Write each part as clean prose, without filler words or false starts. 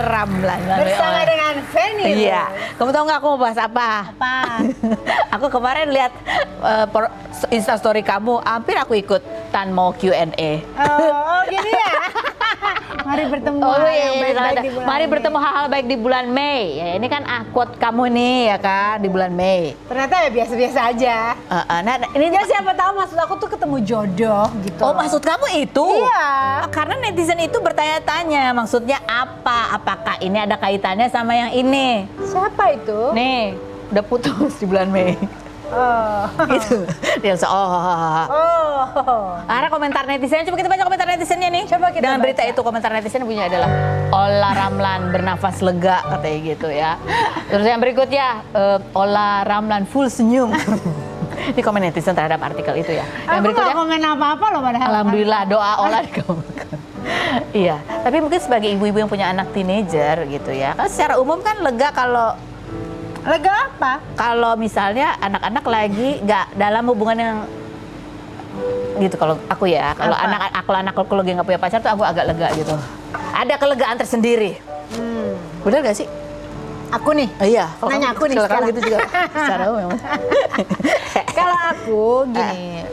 Ramlan. Bersama dengan Feni. Iya. Kamu tahu nggak aku mau bahas apa? Apa? Aku kemarin lihat Instastory kamu, hampir aku ikut Tan mau Q&A. Oh, gini ya. Mari bertemu yang baik-baik di bulan Mari Mei. bertemu hal-hal baik di bulan Mei. Ya, ini kan quote kamu nih ya kan di bulan Mei. Ternyata ya biasa-biasa aja. Nah, ini Ya siapa tahu maksud aku tuh ketemu jodoh gitu. Oh, maksud kamu itu? Iya. Karena netizen itu bertanya-tanya, maksudnya apa? Apakah ini ada kaitannya sama yang ini? Siapa itu? Nih, udah putus di bulan Mei. Oh. Gitu. Dia langsung, Oh. Karena komentar netizen, coba kita baca komentar netizennya nih. Coba kita Dengan berita baca. itu, komentar netizen punya adalah Ola Ramlan bernafas lega, katanya gitu ya. Terus yang berikutnya, Ola Ramlan full senyum. Ini komen netizen terhadap artikel itu ya. Yang Aku berikutnya, nggak komen apa-apa loh padahal. alhamdulillah doa Ola dikabulkan. Iya, tapi mungkin sebagai ibu-ibu yang punya anak teenager gitu ya. Kan secara umum kan lega Lega apa? kalau misalnya anak-anak lagi nggak dalam hubungan yang gitu. Kalau aku ya, kalau anak-aku lagi nggak punya pacar tuh aku agak lega gitu. Ada kelegaan tersendiri. Benar gak sih? Aku nih. Iya. Nanya aku nih kalau kamu sekarang. gitu juga. Secara umum. Kalau aku gini,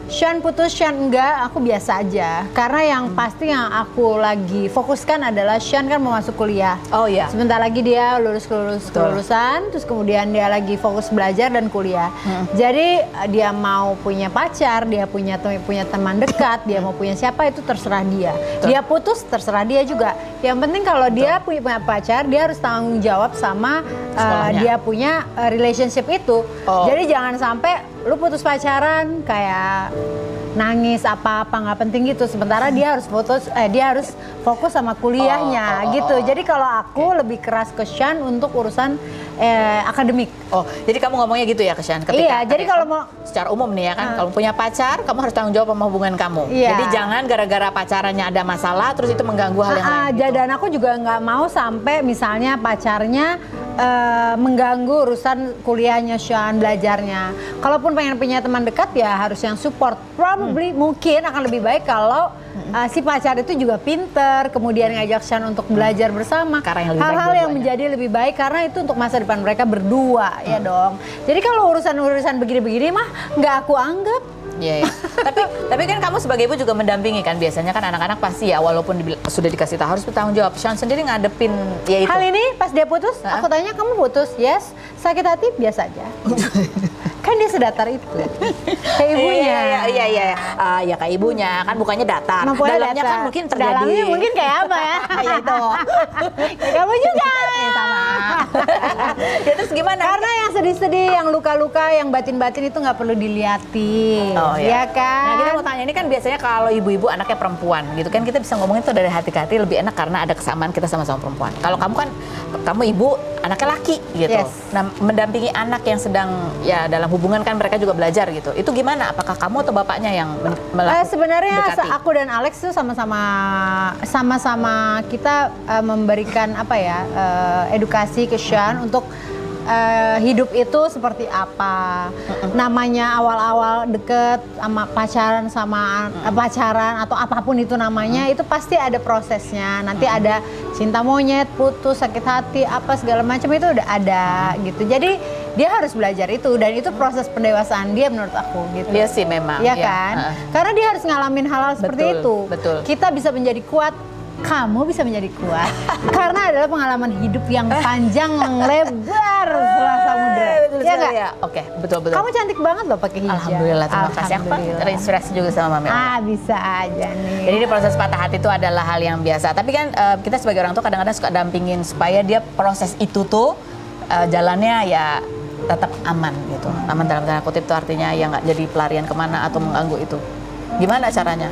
Sean putus, Sean enggak, aku biasa aja. Karena yang pasti yang aku lagi fokuskan adalah Sean kan mau masuk kuliah. Oh iya. Sebentar lagi dia kelulusan, terus kemudian dia lagi fokus belajar dan kuliah. Jadi dia mau punya pacar, dia punya teman dekat, dia mau punya siapa itu terserah dia. Dia putus terserah dia juga. Yang penting kalau dia punya pacar, dia harus tanggung jawab sama Sekolahnya. dia punya relationship itu. Oh. Jadi jangan sampai lu putus pacaran kayak nangis apa-apa nggak penting gitu. Sementara dia harus fokus sama kuliahnya gitu. Jadi kalau aku lebih keras ke Sean untuk urusan akademik. Oh, jadi kamu ngomongnya gitu ya, Kesan? Iya, jadi kalau mau secara umum nih ya kan, kalau punya pacar, kamu harus tanggung jawab sama hubungan kamu. Iya. Jadi jangan gara-gara pacarannya ada masalah, terus itu mengganggu hal yang lain. Gitu. Dan aku juga nggak mau sampai misalnya pacarnya mengganggu urusan kuliahnya Sean, belajarnya. Kalaupun pengen punya teman dekat ya harus yang support. Probably mungkin akan lebih baik kalau si pacar itu juga pinter, kemudian ngajak Sean untuk belajar bersama. Karena yang lebih baik Hal-hal yang dua-duanya. menjadi lebih baik karena itu untuk masa depan mereka berdua ya dong. Jadi kalau urusan-urusan begini-begini mah nggak aku anggap. Iya, iya. tapi kan kamu sebagai ibu juga mendampingi kan, biasanya kan anak-anak pasti ya walaupun sudah dikasih tahu harus bertanggung jawab. Sean sendiri ngadepin ya itu. Hal ini pas dia putus, aku tanya kamu putus, yes, sakit hati biasa aja. Kan dia sedatar itu, kayak ibunya. Iya. Ya kayak ibunya kan bukannya datar. Mampunya Dalamnya datar. kan mungkin terjadi. Dalamnya mungkin kayak apa ya? Ya itu. Kayak kamu juga. Sama. Ya terus gimana? Karena yang sedih-sedih, yang luka-luka, yang batin-batin itu nggak perlu diliatin, Oh, ya kan? Nah kita mau tanya, ini kan biasanya kalau ibu-ibu anaknya perempuan gitu kan, kita bisa ngomongin itu dari hati ke hati lebih enak karena ada kesamaan kita sama-sama perempuan. Kalau kamu kan, kamu ibu, anaknya laki gitu. Yes. Nah mendampingi anak yang sedang ya dalam hubungan kan mereka juga belajar gitu. Itu gimana? Apakah kamu atau bapaknya yang Sebenarnya mendekati? aku dan Alex tuh sama-sama kita memberikan apa ya edukasi ke Sean untuk hidup itu seperti apa. Namanya awal-awal deket sama pacaran atau apapun itu namanya, itu pasti ada prosesnya. Nanti ada cinta monyet, putus, sakit hati, apa segala macam itu udah ada gitu. Jadi dia harus belajar itu dan itu proses pendewasaan dia menurut aku gitu. Iya sih memang. Iya ya. kan? Karena dia harus ngalamin hal-hal seperti Betul, itu. betul. Kita bisa menjadi kuat, kamu bisa menjadi kuat. Karena adalah pengalaman hidup yang panjang, yang lebar setelah samudera. Betul Iya sekali nggak? ya. Oke, betul. Kamu cantik banget loh pakai hijab. Alhamdulillah, terima kasih. Aku kan Alhamdulillah. terinspirasi juga sama Mami. Bisa aja nih. Jadi di proses patah hati itu adalah hal yang biasa. Tapi kan kita sebagai orang tua kadang-kadang suka dampingin supaya dia proses itu tuh jalannya ya tetap aman gitu. Aman dalam tanda kutip itu artinya ya nggak jadi pelarian kemana atau mengganggu itu. Gimana caranya?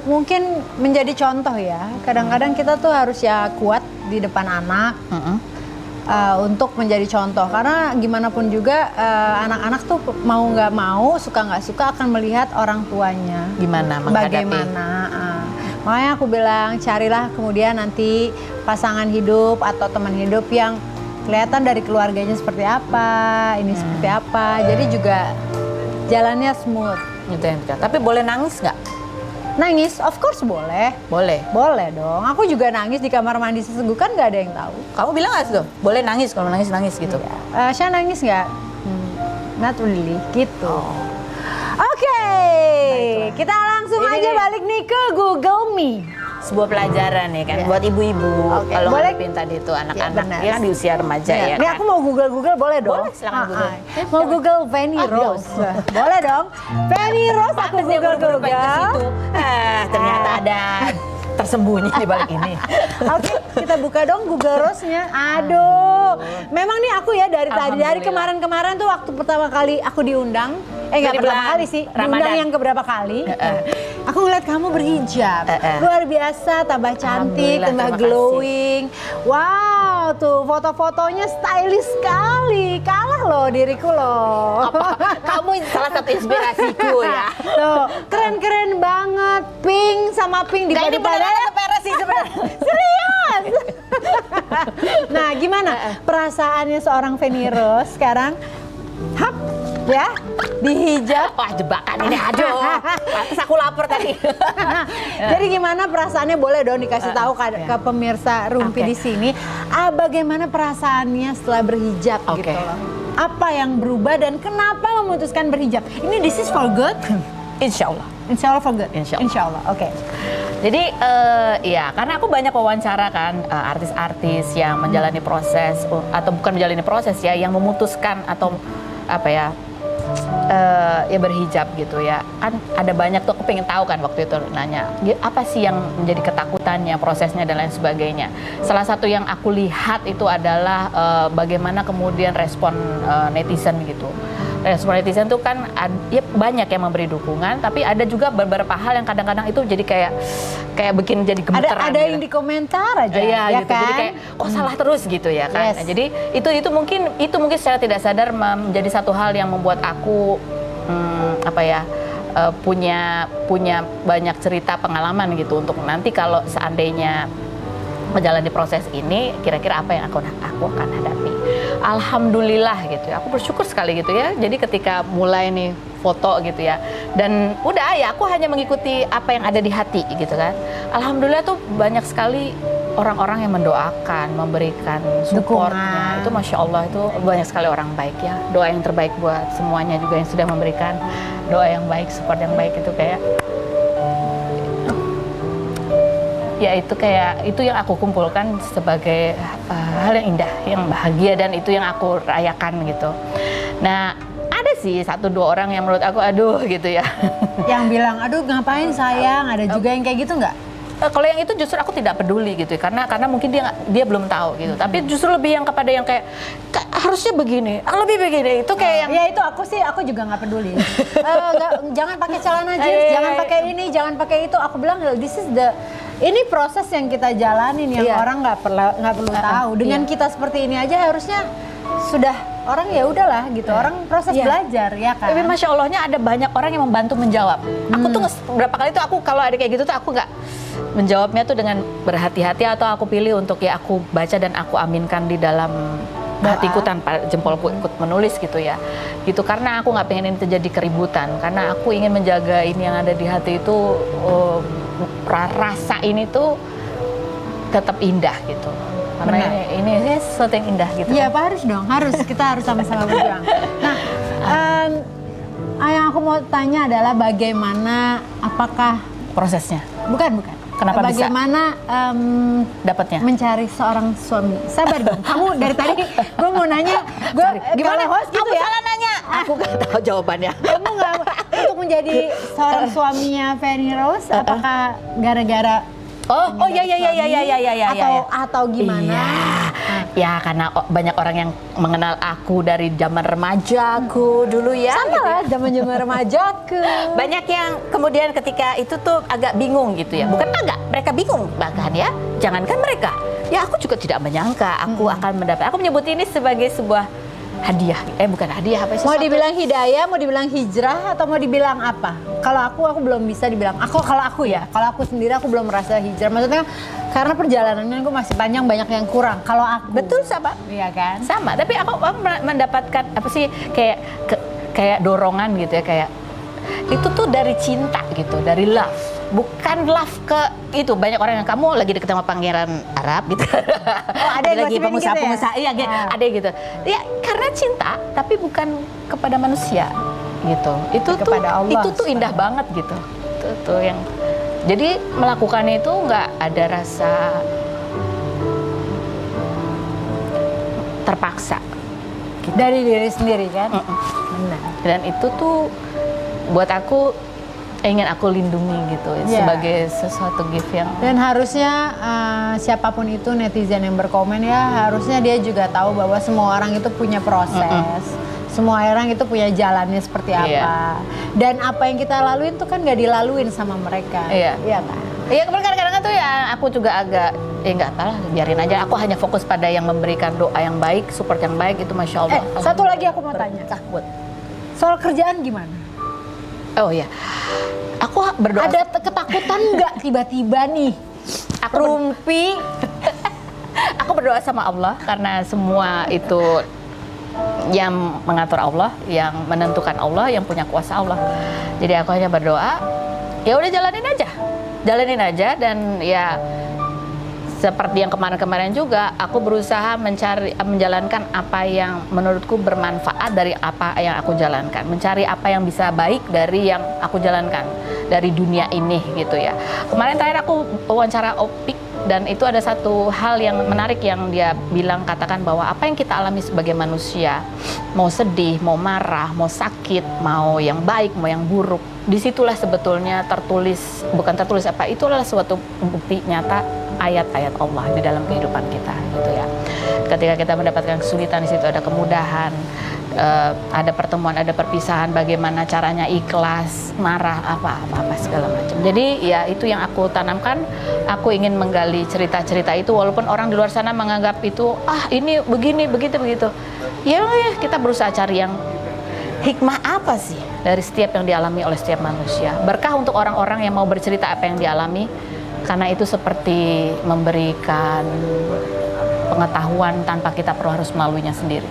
Mungkin menjadi contoh ya. Kadang-kadang kita tuh harus ya kuat di depan anak. Untuk menjadi contoh, karena gimana pun juga anak-anak tuh mau nggak mau, suka nggak suka akan melihat orang tuanya Gimana menghadapi? bagaimana. Makanya aku bilang carilah kemudian nanti pasangan hidup atau teman hidup yang kelihatan dari keluarganya seperti apa, ini seperti apa, jadi juga jalannya smooth. Gitu yang kita. Tapi boleh nangis nggak? Nangis, of course boleh. Boleh. Boleh dong. Aku juga nangis di kamar mandi sesegukan, nggak ada yang tahu. Kamu bilang nggak tuh? Boleh nangis, kalau nangis gitu. Saya nangis nggak? Not really, gitu. Oke, kita langsung Ini aja nih. balik nih ke Google Me. Sebuah pelajaran ya kan, Iya. buat ibu-ibu. Oke, Kalau boleh. ngadepin tadi itu anak-anak, benar. ya kan di usia remaja ya Nih kan. aku mau Google boleh dong? Boleh, silakan Google. Mau Google Fanny Ah, Rose. Boleh dong? Fanny Rose aku Pantes dia buru-buru pengen ke Google. situ. Ternyata ada tersembunyi di balik ini. Oke, kita buka dong Google Rose-nya. Aduh, memang nih aku ya dari tadi, dari Alhamdulillah. kemarin-kemarin tuh waktu pertama kali aku diundang, nggak Dari pertama bulan kali sih, diundang Ramadan. yang keberapa kali. Aku ngeliat kamu berhijab, luar biasa, tambah cantik, Alhamdulillah, tambah terima glowing. Wow, tuh foto-fotonya stylish sekali, kalah loh diriku loh. Kamu salah satu inspirasiku ya. Tuh, keren-keren banget, pink sama pink Kayak ini dipadu-padu. beneran atau peres sih sebenarnya? Serius? Nah, gimana perasaannya seorang Fanny Rose sekarang? Hap, ya, dihijab. Wah jebakan ini, aduh. Pantes aku lapar tadi. Jadi gimana perasaannya, boleh dong dikasih tahu ke pemirsa Rumpi Oke. di sini. Bagaimana perasaannya setelah berhijab Oke. gitu loh? Apa yang berubah dan kenapa memutuskan berhijab? Ini this is for good? Insya Allah. Insya Allah for good? Insya Allah. Insya Allah, oke. Jadi ya karena aku banyak wawancara kan artis-artis yang menjalani proses atau bukan menjalani proses ya, yang memutuskan atau apa ya ya berhijab gitu ya. Kan ada banyak tuh, aku pengen tahu kan waktu itu nanya apa sih yang menjadi ketakutannya, prosesnya dan lain sebagainya. Salah satu yang aku lihat itu adalah bagaimana kemudian respon netizen gitu. Respon netizen tuh kan ya banyak yang memberi dukungan, tapi ada juga beberapa hal yang kadang-kadang itu jadi kayak bikin jadi gemeteran. Ada gitu. yang di komentar aja, Iya ya gitu. kan? Jadi kayak kok salah terus gitu ya kan. Yes. Nah, jadi itu mungkin secara tidak sadar menjadi satu hal yang membuat aku punya banyak cerita pengalaman gitu untuk nanti kalau seandainya menjalani proses ini, kira-kira apa yang aku akan hadapi. Alhamdulillah gitu ya, aku bersyukur sekali gitu ya. Jadi ketika mulai nih foto gitu ya, dan udah ya aku hanya mengikuti apa yang ada di hati gitu kan. Alhamdulillah tuh banyak sekali orang-orang yang mendoakan, memberikan supportnya. Dukungan. Itu Masya Allah, itu banyak sekali orang baik ya. Doa yang terbaik buat semuanya juga yang sudah memberikan doa yang baik, support yang baik itu kayak ya itu yang aku kumpulkan sebagai hal yang indah, yang bahagia, dan itu yang aku rayakan gitu. Nah, ada sih 1-2 orang yang menurut aku aduh gitu ya. Yang bilang, aduh ngapain sayang, ada juga yang kayak gitu nggak? Kalau yang itu justru aku tidak peduli gitu ya, karena mungkin dia belum tahu gitu. Tapi justru lebih yang kepada yang kayak harusnya begini, lebih begini, itu kayak yang Ya itu aku juga nggak peduli. Jangan pakai celana jeans, Iya. jangan pakai ini, jangan pakai itu. Aku bilang ini proses yang kita jalanin yang Iya. orang nggak perlu tahu. Dengan kita seperti ini aja harusnya sudah orang ya udahlah gitu. Orang proses Iya. belajar ya kan. Tapi Masya Allahnya ada banyak orang yang membantu menjawab. Aku tuh berapa kali tuh aku kalau ada kayak gitu tuh aku nggak menjawabnya tuh dengan berhati-hati, atau aku pilih untuk ya aku baca dan aku aminkan di dalam hatiku tanpa jempolku ikut menulis gitu ya. Gitu karena aku nggak pengen ini terjadi keributan, karena aku ingin menjaga ini yang ada di hati itu rasa ini tuh tetap indah gitu. Karena ini sesuatu yang indah gitu. Iya, Pak, harus dong, kita harus sama-sama berjuang. Nah, yang aku mau tanya adalah bagaimana, apakah Prosesnya. bukan. Kenapa bisa? Bagaimana Dapatnya. mencari seorang suami? Sabar dong, kamu dari tadi gue mau nanya, gimana host gitu Kamu ya? salah nanya. Aku nggak tahu jawabannya. Kamu nggak untuk menjadi seorang suaminya Fanny Rose? Apakah gara-gara Oh ya. atau gimana? Ya karena banyak orang yang mengenal aku dari zaman remajaku dulu ya. Sama gitu ya. lah, zaman-zaman remaja ke. Banyak yang kemudian ketika itu tuh agak bingung gitu ya. Bukan agak, mereka bingung bahkan ya. Jangankan mereka. Ya aku juga tidak menyangka aku akan mendapat. Aku menyebut ini sebagai sebuah hadiah. Bukan hadiah apa sih? Mau dibilang hidayah, mau dibilang hijrah, atau mau dibilang apa? Kalau aku belum bisa dibilang. Kalau aku sendiri aku belum merasa hijrah. Maksudnya karena perjalanannya aku masih panjang, banyak yang kurang. Kalau aku Betul sama. Iya kan? Sama, tapi aku mendapatkan apa sih kayak dorongan gitu ya, kayak itu tuh dari cinta gitu, dari love. bukan love ke itu. Banyak orang yang kamu lagi deket sama pangeran Arab gitu. ada yang lagi gosipin gitu ya? pengusaha-pengusaha, iya ada gitu. Ya karena cinta, tapi bukan kepada manusia gitu. Itu Kepada Allah itu tuh indah banget gitu. Itu tuh yang jadi melakukannya itu nggak ada rasa terpaksa. Dari diri sendiri kan. Benar. Dan itu tuh buat aku ingin aku lindungi gitu Iya. sebagai sesuatu gift yang Dan harusnya siapapun itu netizen yang berkomen ya, harusnya dia juga tahu bahwa semua orang itu punya proses. Semua orang itu punya jalannya seperti apa. Iya. Dan apa yang kita laluin tuh kan gak dilaluin sama mereka. Iya. Iya kan? iya, kemudian kadang-kadang tuh ya aku juga agak nggak tahu lah, biarin aja. Aku hanya fokus pada yang memberikan doa yang baik, support yang baik, itu Masya Allah. Satu lagi aku mau tanya. Buat Soal kerjaan gimana? oh iya, aku berdoa. Ada ketakutan nggak tiba-tiba nih? Aku Rumpi. aku berdoa sama Allah karena semua itu yang mengatur Allah, yang menentukan Allah, yang punya kuasa Allah. Jadi aku hanya berdoa, ya udah jalanin aja dan ya seperti yang kemarin-kemarin juga, aku berusaha menjalankan apa yang menurutku bermanfaat dari apa yang aku jalankan, mencari apa yang bisa baik dari yang aku jalankan dari dunia ini gitu ya. Kemarin terakhir aku wawancara Opik dan itu ada satu hal yang menarik yang dia bilang, katakan bahwa apa yang kita alami sebagai manusia, mau sedih, mau marah, mau sakit, mau yang baik, mau yang buruk, disitulah sebetulnya itulah suatu bukti nyata ayat-ayat Allah di dalam kehidupan kita gitu ya. Ketika kita mendapatkan kesulitan, di situ ada kemudahan, ada pertemuan, ada perpisahan, bagaimana caranya ikhlas, marah, apa segala macam. Jadi ya itu yang aku tanamkan. Aku ingin menggali cerita-cerita itu, walaupun orang di luar sana menganggap itu ini begini begitu. Ya kita berusaha cari yang hikmah apa sih dari setiap yang dialami oleh setiap manusia. Berkah untuk orang-orang yang mau bercerita apa yang dialami, karena itu seperti memberikan pengetahuan tanpa kita perlu harus melaluinya sendiri.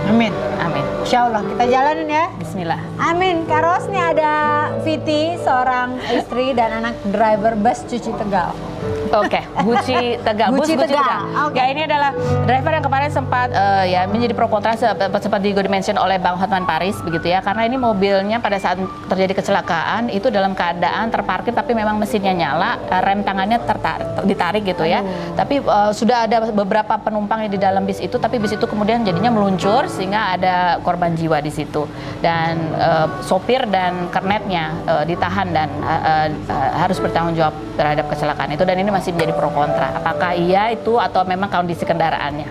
Amin. Amin. Insya Allah kita jalanin ya. Bismillah. Amin. Kak Ros, nih ada Viti, seorang istri dan anak driver bus cuci Tegal. Oke, Gucci Tegal. Gucci Bus Tegal. Oke. Ya, ini adalah driver yang kemarin sempat ya menjadi pro kontra, sempat juga dimention oleh Bang Hotman Paris begitu ya. Karena ini mobilnya pada saat terjadi kecelakaan itu dalam keadaan terparkir tapi memang mesinnya nyala, rem tangannya ditarik gitu ya. Tapi sudah ada beberapa penumpang yang di dalam bis itu, tapi bis itu kemudian jadinya meluncur sehingga ada korban jiwa di situ. Dan sopir dan kernetnya ditahan dan harus bertanggung jawab terhadap kecelakaan itu, dan ini masih menjadi pro kontra. Apakah iya itu atau memang kondisi kendaraannya?